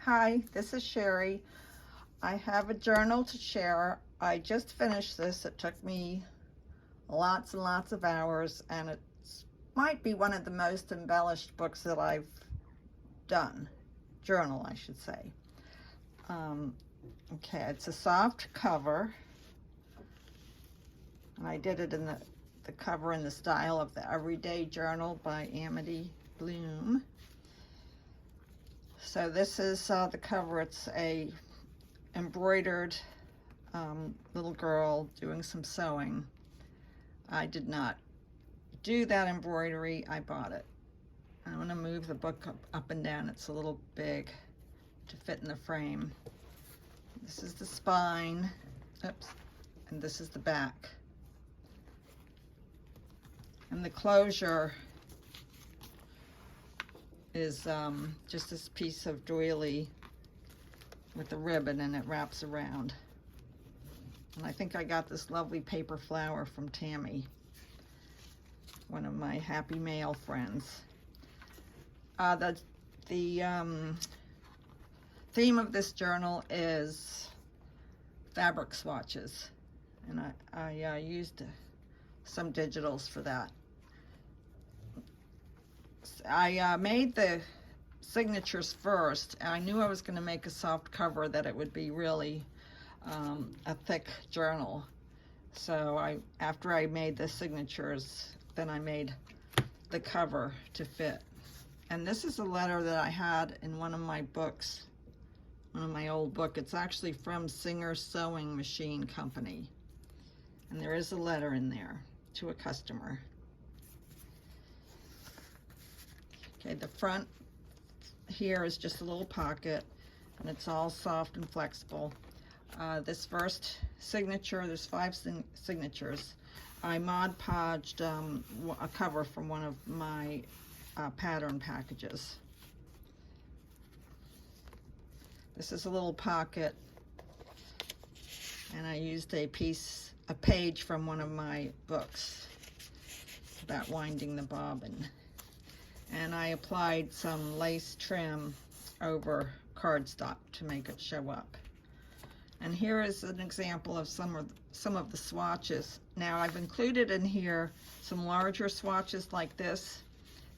Hi, this is Sherry. I have a journal to share. I just finished this. It took me lots and lots of hours, and it might be one of the most embellished books that I've done. Journal, I should say. Okay, it's a soft cover. And I did it in the cover in the style of the Everyday Journal by Amity Bloom. So this is the cover. It's a embroidered little girl doing some sewing. I did not do that embroidery, I bought it. I'm going to move the book up and down. It's a little big to fit in the frame. This is the spine, oops, and this is the back. And the closure is just this piece of doily with a ribbon, and it wraps around. And I think I got this lovely paper flower from Tammy, one of my happy mail friends. The theme of this journal is fabric swatches, and I used some digitals for that. I made the signatures first. I knew I was going to make a soft cover, that it would be really a thick journal. So after I made the signatures, then I made the cover to fit. And this is a letter that I had in one of my books, one of my old books. It's actually from Singer Sewing Machine Company. And there is a letter in there to a customer. Okay, the front here is just a little pocket, and it's all soft and flexible. This first signature, there's 5 signatures. I Mod Podged a cover from one of my pattern packages. This is a little pocket, and I used a page from one of my books about winding the bobbin. And I applied some lace trim over cardstock to make it show up. And here is an example of some of the swatches. Now I've included in here some larger swatches like this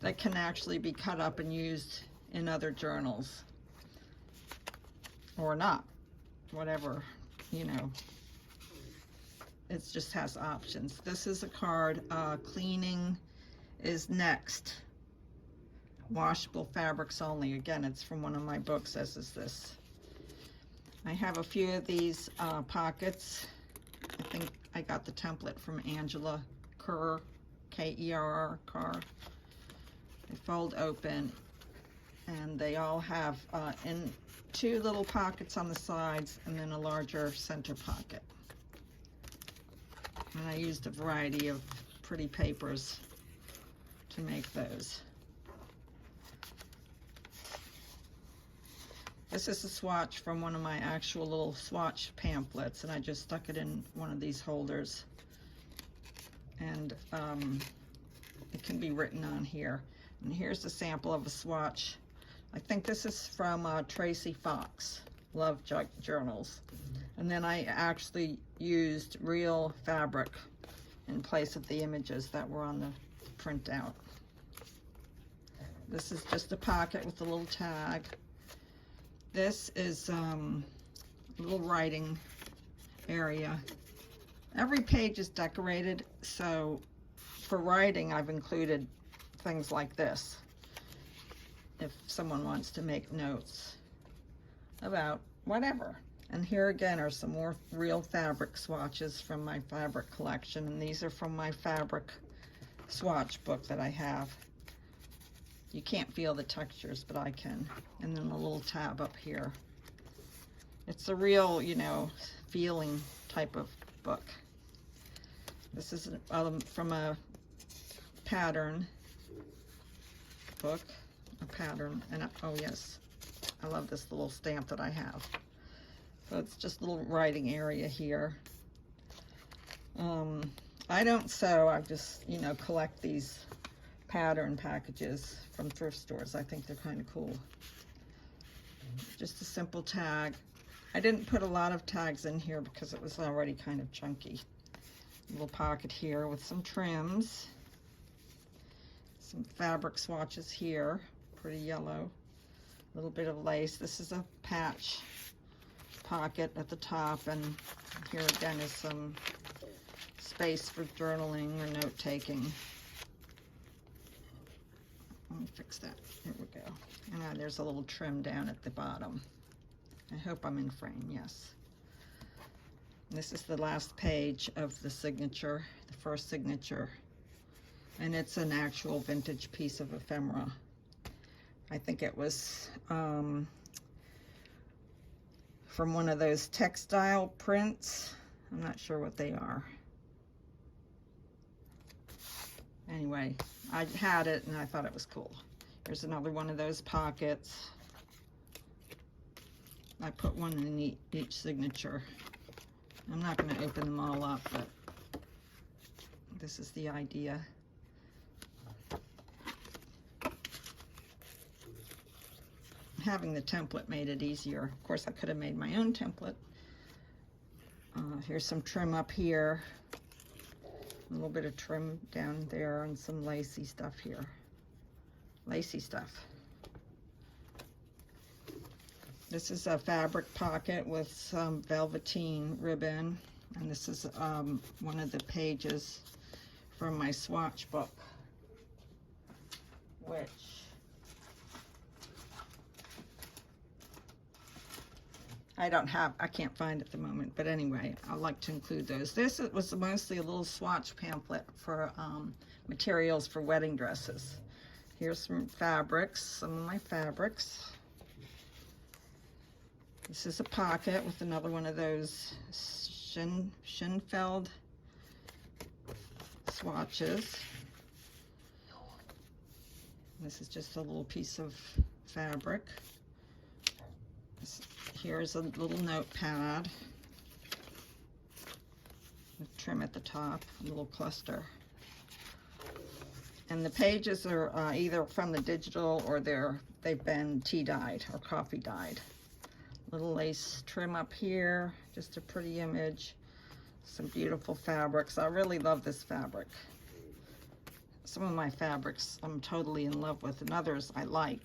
that can actually be cut up and used in other journals, or not, whatever, you know. It just has options. This is a card, cleaning is next. Washable fabrics only. Again, it's from one of my books, as is this. I have a few of these pockets. I think I got the template from Angela Kerr, K-E-R-R, Kerr. They fold open, and they all have in 2 little pockets on the sides, and then a larger center pocket. And I used a variety of pretty papers to make those. This is a swatch from one of my actual little swatch pamphlets, and I just stuck it in one of these holders. And it can be written on here. And here's a sample of a swatch. I think this is from Tracie Fox, Love Journals. And then I actually used real fabric in place of the images that were on the printout. This is just a pocket with a little tag. This is a little writing area. Every page is decorated, so for writing I've included things like this if someone wants to make notes about whatever. And here again are some more real fabric swatches from my fabric collection, and these are from my fabric swatch book that I have. You can't feel the textures, but I can. And then a little tab up here. It's a real, you know, feeling type of book. This is from a pattern book, a pattern, and oh yes, I love this little stamp that I have. So it's just a little writing area here. I don't sew, I just, you know, collect these pattern packages from thrift stores. I think they're kind of cool. just a simple tag. I didn't put a lot of tags in here because it was already kind of chunky. Little pocket here with some trims. Some fabric swatches here, pretty yellow. A little bit of lace. This is a patch pocket at the top, and here again is some space for journaling or note-taking. Let me fix that. Here we go. And there's a little trim down at the bottom. I hope I'm in frame, yes. This is the last page of the signature, the first signature. And it's an actual vintage piece of ephemera. I think it was from one of those textile prints. I'm not sure what they are. Anyway, I had it and I thought it was cool. Here's another one of those pockets. I put one in each signature. I'm not going to open them all up, but this is the idea. Having the template made it easier. Of course, I could have made my own template. Here's some trim up here. A little bit of trim down there and some lacy stuff here. Lacy stuff. This is a fabric pocket with some velveteen ribbon. And this is one of the pages from my Swatch book, which I can't find at the moment, but anyway, I like to include those. This was mostly a little swatch pamphlet for materials for wedding dresses. Here's some fabrics, some of my fabrics. This is a pocket with another one of those Schinfeld swatches. This is just a little piece of fabric. Here's a little notepad with trim at the top, a little cluster. And the pages are either from the digital or they've been tea dyed or coffee dyed. Little lace trim up here, just a pretty image. Some beautiful fabrics. I really love this fabric. Some of my fabrics I'm totally in love with, and others I like,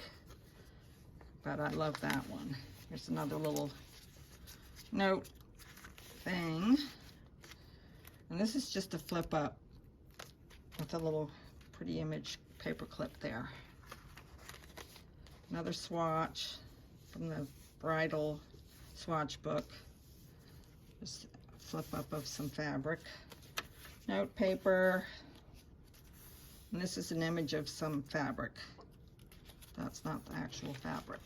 but I love that one. Here's another little note thing. And this is just a flip up with a little pretty image paper clip there. Another swatch from the bridal swatch book. Just a flip up of some fabric. Note paper. And this is an image of some fabric. That's not the actual fabric.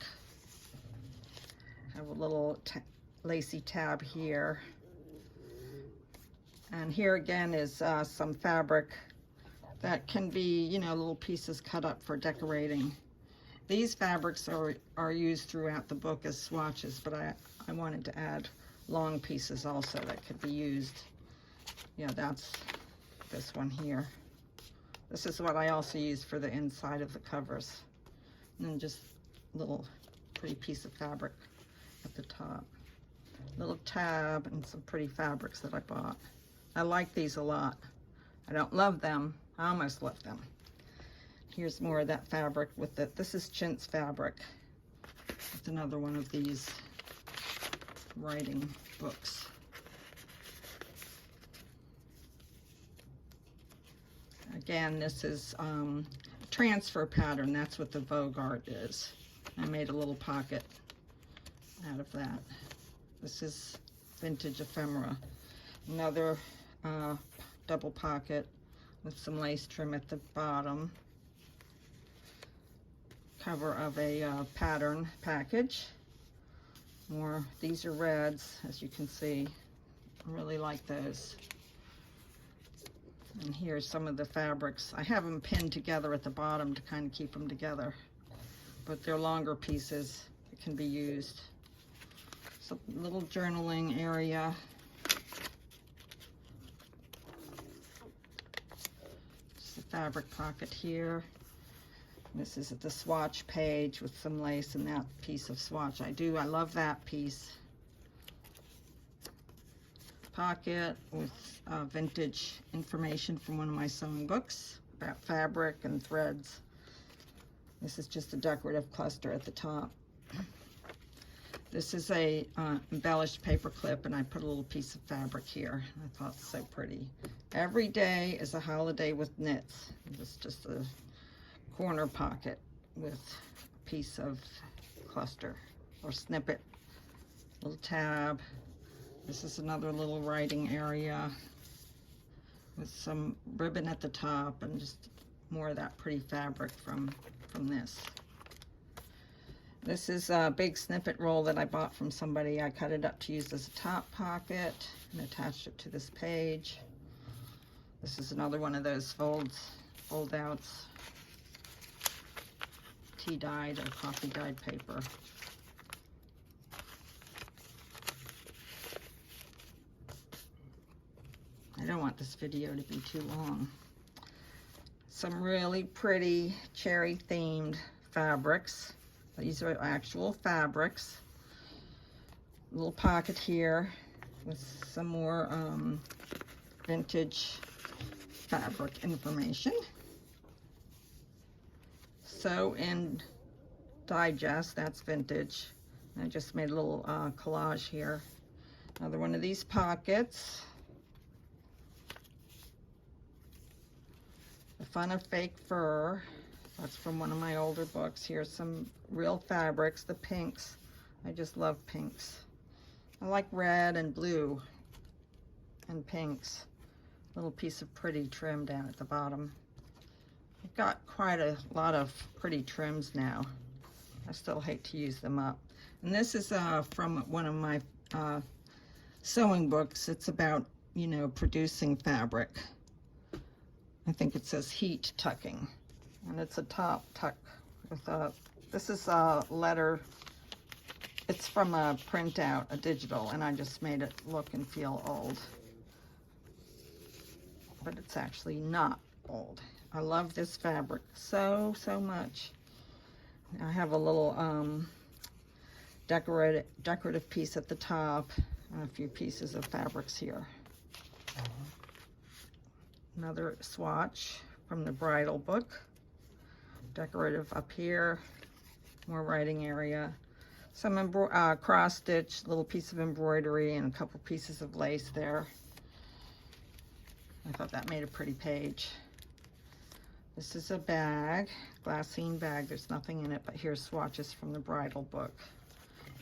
I have a little lacy tab here. And here again is some fabric that can be, you know, little pieces cut up for decorating. These fabrics are used throughout the book as swatches, but I wanted to add long pieces also that could be used. Yeah, that's this one here. This is what I also use for the inside of the covers. And then just a little pretty piece of fabric at the top. Little tab and some pretty fabrics that I bought. I like these a lot. I don't love them. I almost love them. Here's more of that fabric with it. This is chintz fabric. It's another one of these writing books. Again, this is transfer pattern. That's what the Vogue art is. I made a little pocket out of that. This is vintage ephemera. Another double pocket with some lace trim at the bottom. Cover of a pattern package. More, these are reds, as you can see. I really like those. And here's some of the fabrics. I have them pinned together at the bottom to kind of keep them together, but they're longer pieces that can be used. So little journaling area. Just a fabric pocket here. This is the swatch page with some lace and that piece of swatch. I love that piece. Pocket with vintage information from one of my sewing books about fabric and threads. This is just a decorative cluster at the top. This is a embellished paper clip, and I put a little piece of fabric here. I thought it was so pretty. Every day is a holiday with knits. This is just a corner pocket with a piece of cluster or snippet, little tab. This is another little writing area with some ribbon at the top and just more of that pretty fabric from this. This is a big snippet roll that I bought from somebody. I cut it up to use as a top pocket and attached it to this page. This is another one of those fold outs. Tea dyed or coffee dyed paper. I don't want this video to be too long. Some really pretty cherry themed fabrics. These are actual fabrics. A little pocket here with some more vintage fabric information. Sew and Digest, that's vintage. I just made a little collage here. Another one of these pockets. The Fun of Fake Fur. That's from one of my older books. Here's some real fabrics, the pinks. I just love pinks. I like red and blue and pinks. Little piece of pretty trim down at the bottom. I've got quite a lot of pretty trims now. I still hate to use them up. And this is from one of my sewing books. It's about, you know, producing fabric. I think it says heat tucking. And it's a top tuck with a, this is a letter. It's from a printout, a digital, and I just made it look and feel old. But it's actually not old. I love this fabric so much. I have a little decorative piece at the top and a few pieces of fabrics here. Another swatch from the bridal book. Decorative up here, more writing area. Some cross stitch, little piece of embroidery, and a couple pieces of lace there. I thought that made a pretty page. This is a bag, glassine bag. There's nothing in it, but here's swatches from the bridal book.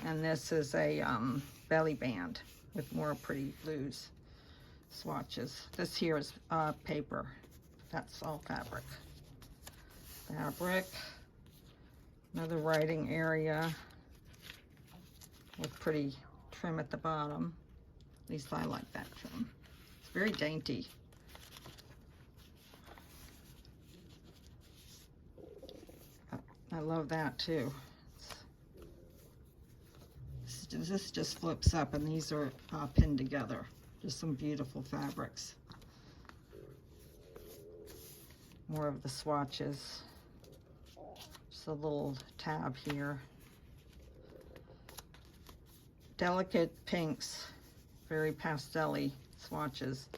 And this is a belly band with more pretty blues swatches. This here is paper. That's all fabric. Fabric. Another writing area with pretty trim at the bottom. At least I like that trim. It's very dainty. I love that too. This just flips up, and these are pinned together. Just some beautiful fabrics. More of the swatches. Just a little tab here. Delicate pinks, very pastel-y swatches.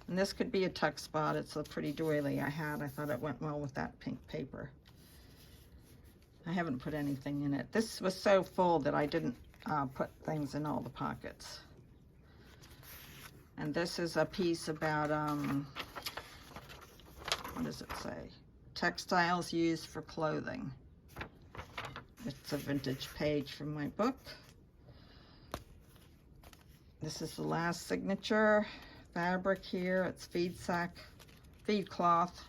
And this could be a tuck spot. It's a pretty doily I had. I thought it went well with that pink paper. I haven't put anything in it. This was so full that I didn't put things in all the pockets. And this is a piece about, what does it say? Textiles used for clothing. It's a vintage page from my book. This is the last signature fabric here. It's feed cloth.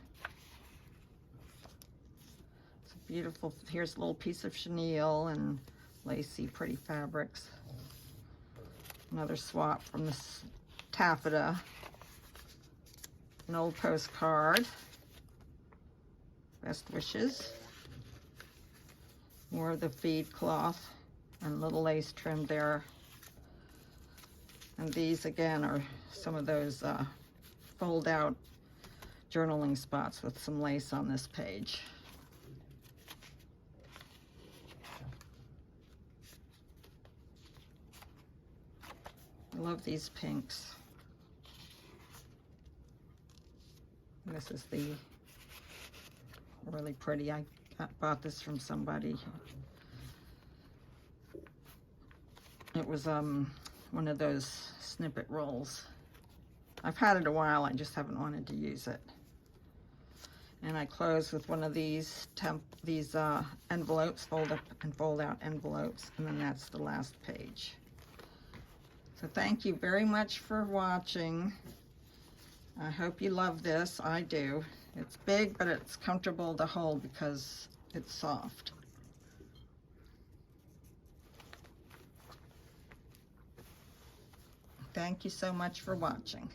It's a beautiful, here's a little piece of chenille and lacy, pretty fabrics. Another swap from this taffeta. An old postcard. Best wishes. More of the feed cloth and little lace trim there. And these again are some of those fold out journaling spots with some lace on this page. I love these pinks. This is the really pretty. I bought this from somebody. It was one of those snippet rolls. I've had it a while, I just haven't wanted to use it. And I close with one of these envelopes, fold up and fold out envelopes, and then that's the last page. So thank you very much for watching. I hope you love this. I do. It's big, but it's comfortable to hold because it's soft. Thank you so much for watching.